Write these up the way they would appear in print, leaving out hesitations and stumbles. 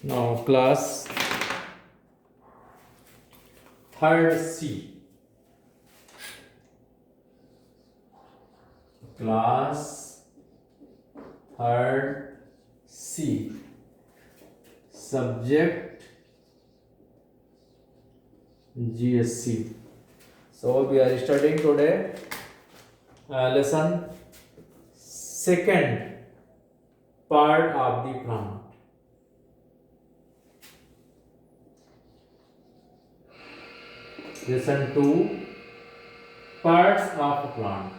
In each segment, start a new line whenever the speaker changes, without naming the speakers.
Now, class third C. Class third C. Subject GSC. So we are studying today lesson second part of the plant. Lesson 2 parts of a plant.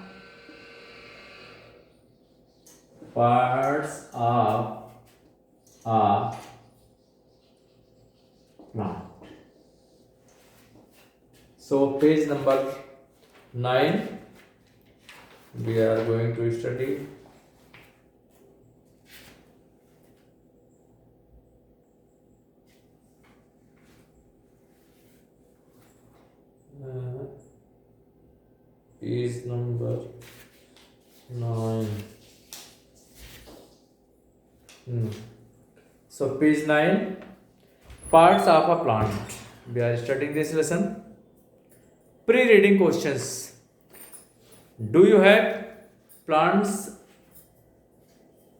Parts of a plant. So page number 9 we are going to study page number 9. So page 9 parts of a plant. We are studying this lesson. Pre-reading questions. Do you have plants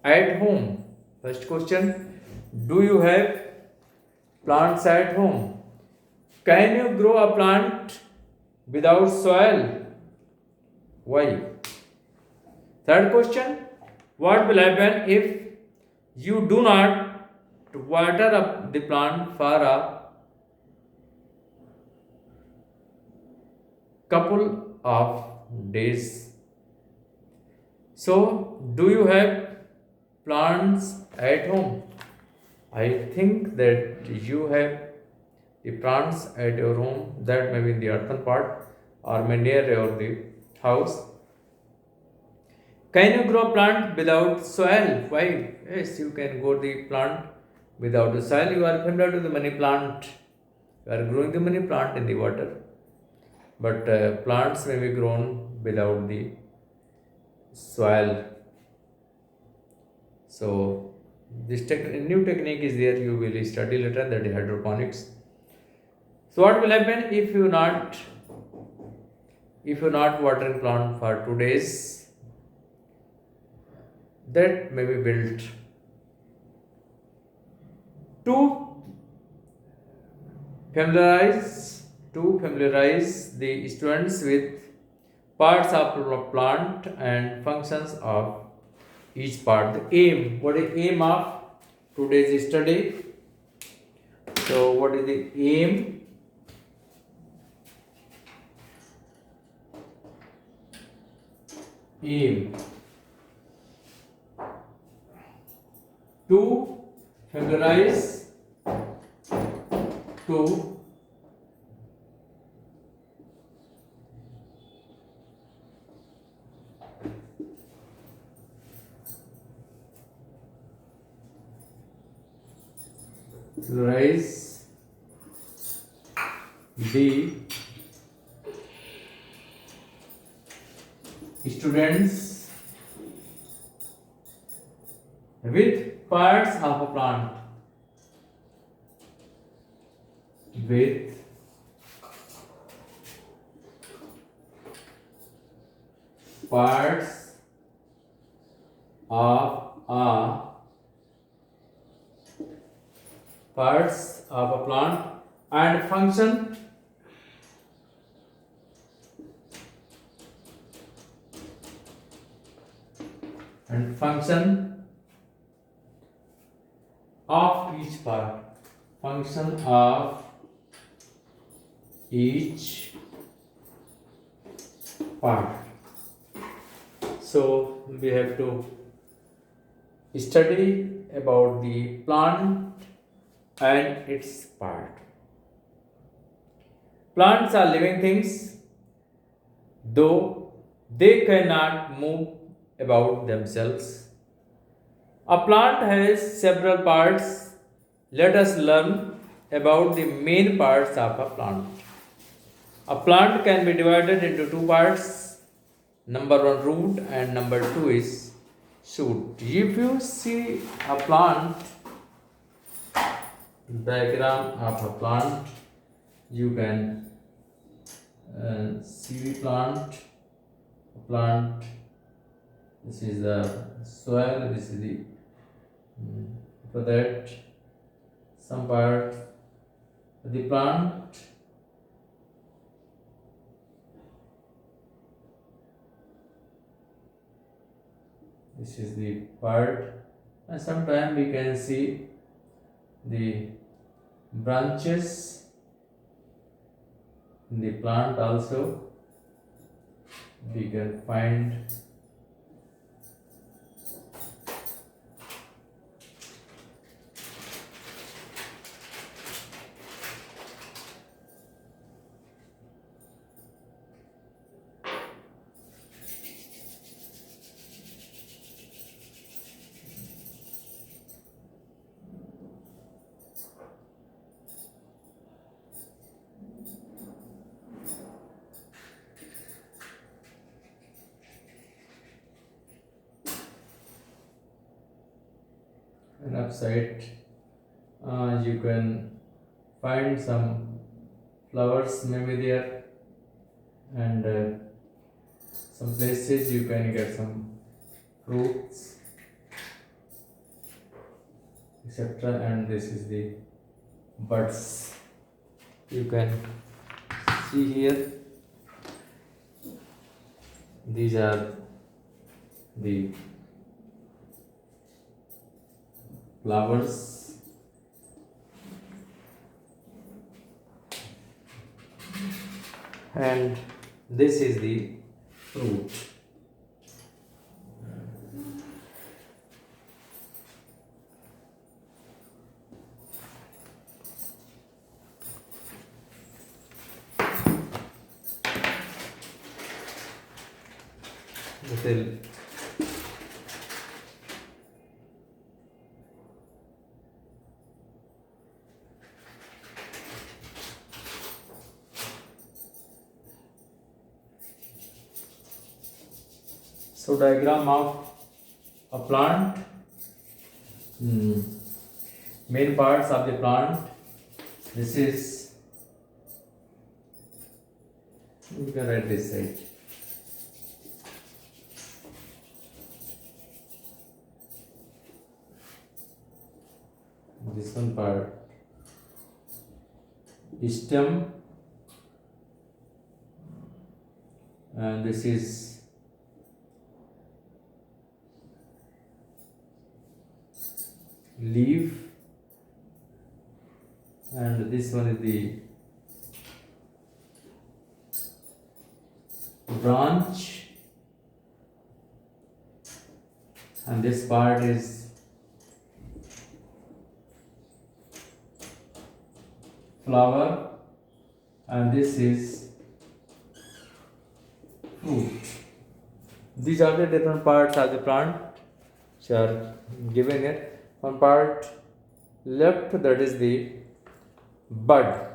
at home? First question. Do you have plants at home? Can you grow a plant without soil? Why? Third question. What will happen if you do not water up the plant for a couple of days? So, do you have plants at home? I think that you have the plants at your home, that may be in the earthen part or may near your the house. Can you grow plant without soil? Why? Yes, you can grow the plant without the soil. You are familiar with the money plant. You are growing the money plant in the water. But plants may be grown without the soil. So this new technique is there. You will study later, that is hydroponics. So what will happen if you not watering plant for 2 days? That may be built to familiarize the students with parts of plant and functions of each part. The aim. What is aim of today's study? So what is the aim? Aim to familiarize the students with parts of a plant. With parts of a plant and function of each part. Function of each part. So we have to study about the plant and its part. Plants are living things, though they cannot move about themselves. A plant has several parts. Let us learn about the main parts of a plant. A plant can be divided into two parts. Number one, root, and number two is shoot. If you see a plant, diagram of a plant. You can see the plant. This is the soil. This is the for that some part of the plant. This is the part, and sometimes we can see the branches in the plant also. We can find an upside. You can find some flowers maybe there, and some places you can get some fruits, etc. And this is the buds. You can see here. These are the flowers, and this is the fruit. Little so diagram of a plant. Main parts of the plant. This is, you can write this side. This one part, stem, and this is leaf, and this one is the branch, and this part is flower, and this is fruit. These are the different parts of the plant which are given here. One part left, that is the bud.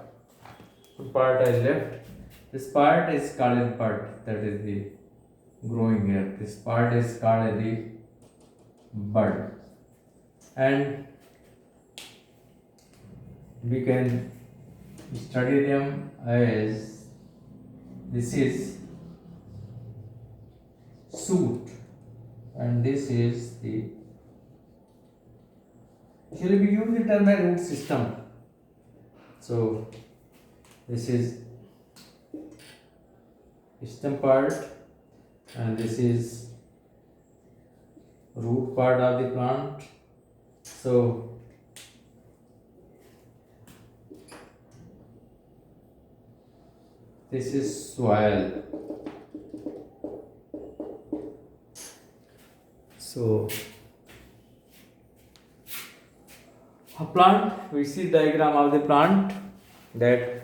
One part I left. This part is called a bud, that is the growing here. This part is called the bud, and we can study them as this is shoot, and this is the, actually we use the term root system. So this is stem part, and this is root part of the plant. So this is soil. So a plant, we see diagram of the plant, that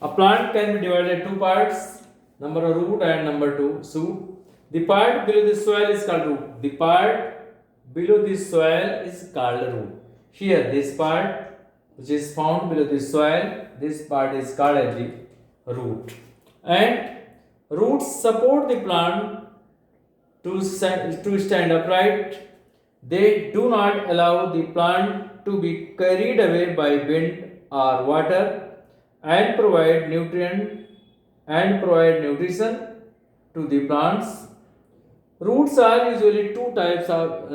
a plant can be divided into two parts, number of root and number two shoot. The part below the soil is called root. The part below the soil is called root. Here, this part which is found below the soil, this part is called as the root. And roots support the plant to stand upright. They do not allow the plant to be carried away by wind or water and provide nutrition to the plants. Roots are usually two types of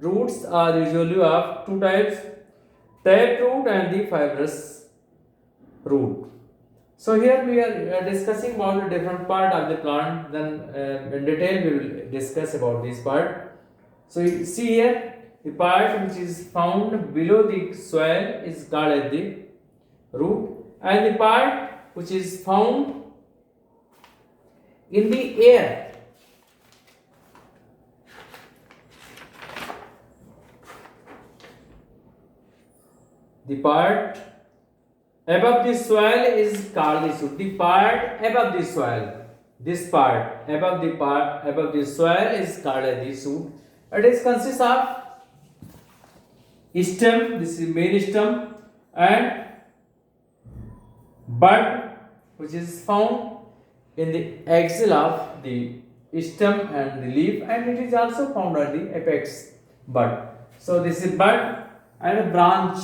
roots are usually of two types: taproot and the fibrous root. So here we are discussing about the different part of the plant. Then in detail we will discuss about this part. So you see here the part which is found below the soil is called as the root, and the part which is found in the air, the part above the soil is called the shoot. The part above the soil, this part above the soil is called as the shoot. It is consists of stem, this is main stem, and bud, which is found in the axil of the stem and the leaf, and it is also found at the apex bud. So this is bud and a branch,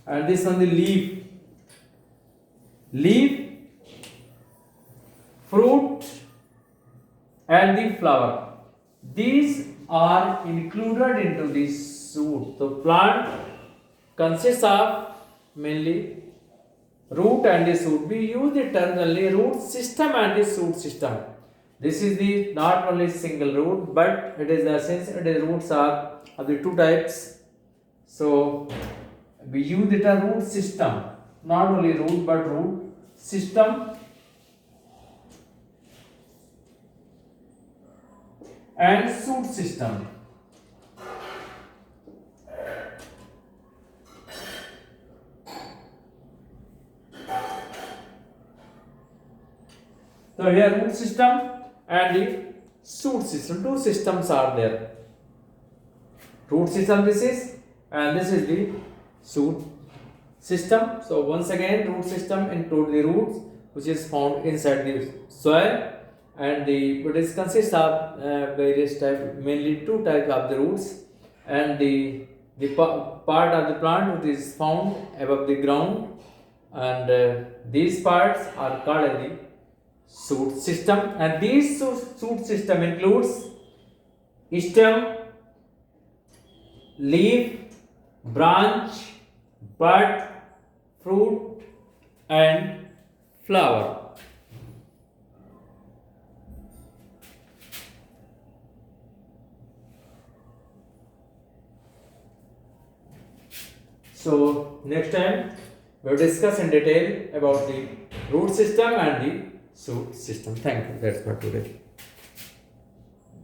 and this on the leaf, fruit, and the flower. These are included into the shoot. The plant consists of mainly root and the shoot. We use the term only root system and the shoot system. This is the not only single root, but it is the since it is roots are of the two types. So we use the term root system, not only root but root system and shoot system. So here root system and the shoot system, two systems are there. Root system this is, and this is the shoot system. So once again, root system include the roots which is found inside the soil, and it is consists of various types, mainly two types of the roots, and the part of the plant which is found above the ground, and these parts are called as the shoot system. And these shoot system includes stem, leaf, branch, bud, fruit, and flower. So next time we will discuss in detail about the root system and the shoot system. Thank you. That's for today.